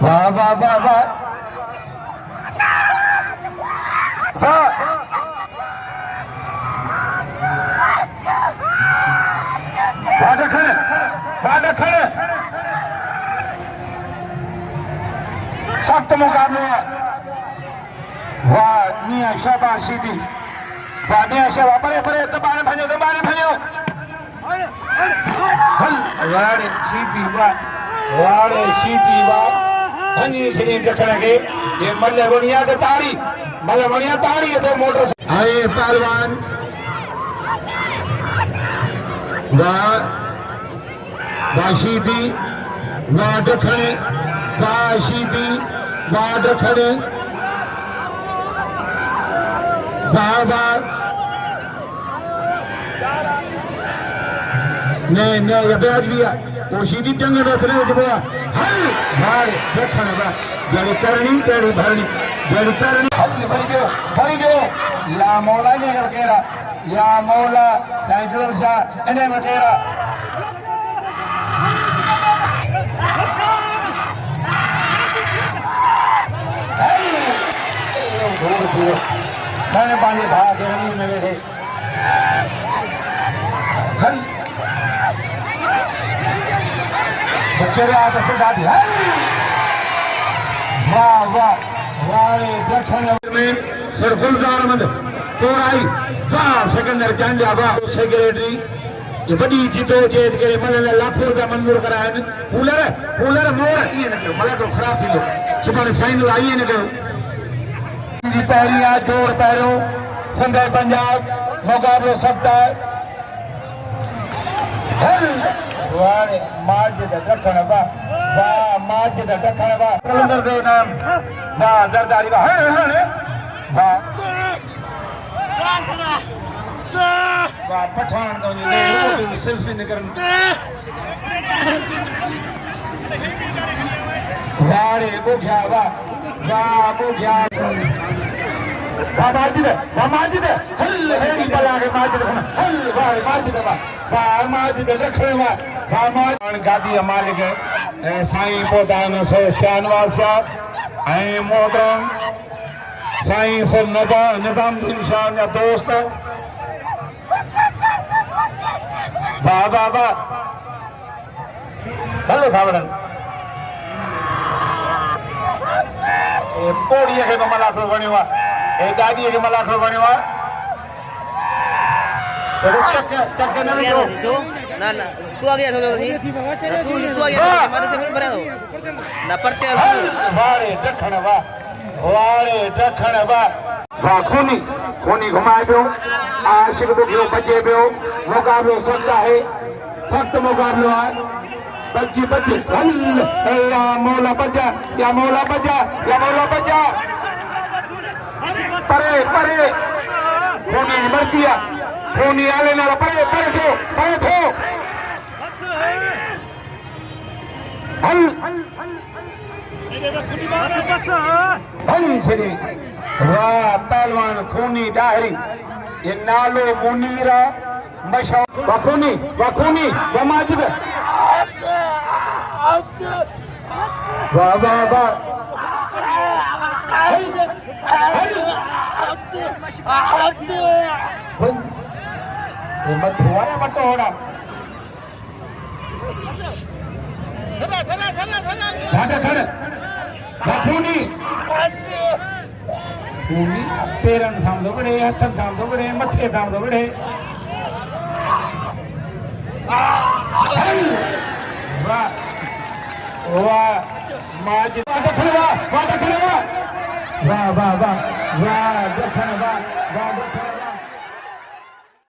वाह वाह वाह वाह खड़े सख्त मुकाबले है। वाह मियां शाबाश सीधी वाह मियां शाबाश बड़े बड़े दबाने भजो वाड़े सीधी वाह भनी श्री दखण के ये मल्ल बणिया तो ताड़ी तो मोटर आए पहलवान वाह वाशीदी वाह दखणे वाशीदी वाह दखणे वाह वाह नहीं ये बैठ लिया वो सीधी टंगे दखणे उठा हल भार दखण वाह जड़ी करनी तेरी भरनी जड़ी करनी हल भरी गयो या मौला ने केरा या मौला साइंस शाह इन्हें मकेरा खाने पानी भा के रंगी में बैठे बच्चे आते से दादी वाह वाह वाह दक्षिण में सर गुलजार अहमद कोराई वाह सिकंदर जांजा वाह सेक्रेटरी ये बड़ी जीतो जेत के मन लाखों रुपया मंजूर कराया कूलर मोर ये न मलाखरो खराब थी सुबह फाइनल आई न कयो पहली जोड़ पैरों सिंध पंजाब मुकाबलो सकता है माजिद दखण वाह माजिद दखण वाह कलंदर दे नाम वाह जरदारी वाह वाह वाह पठान तो ले सेल्फी निकरन वारे बुझा वाह बुझा माजिद हल हेरी बला के माजिद हल वाह माजिद रखने वाह माजिद गादी मालिक साईं पोदान सो शानवाज शाह ऐ मोहतरम साईं सो निजामुद्दीन शाह जा दोस्त वाह वाह वाह भलो सावड़न पोड़ीअ खे बि मलाखरो बणियो आहे ऐं गाॾीअ खे मलाखरो बणियो आहे टक न विझो ना तू आ गया तू आ गया मारे से भरा दो ना पड़ते वारे दखण वाह खूनी घुमाए पियो आशिक बुखियो बजे पियो मुकाबलो सख्त मुकाबलो आहे बच्ची या मौला बजा परे खूनी मर्जी आहे खूनी आले ना परे थो हल छे वाह पहलवान खूनी डाहरी ये नालो मुनीरा मशहूर वखूनी माजिद वाह मथो आया बटोड़ा खूनी पेरन सामने बड़े हथन सामने बड़े मथे सामने बड़े वाह माजिद वाह दखण वाह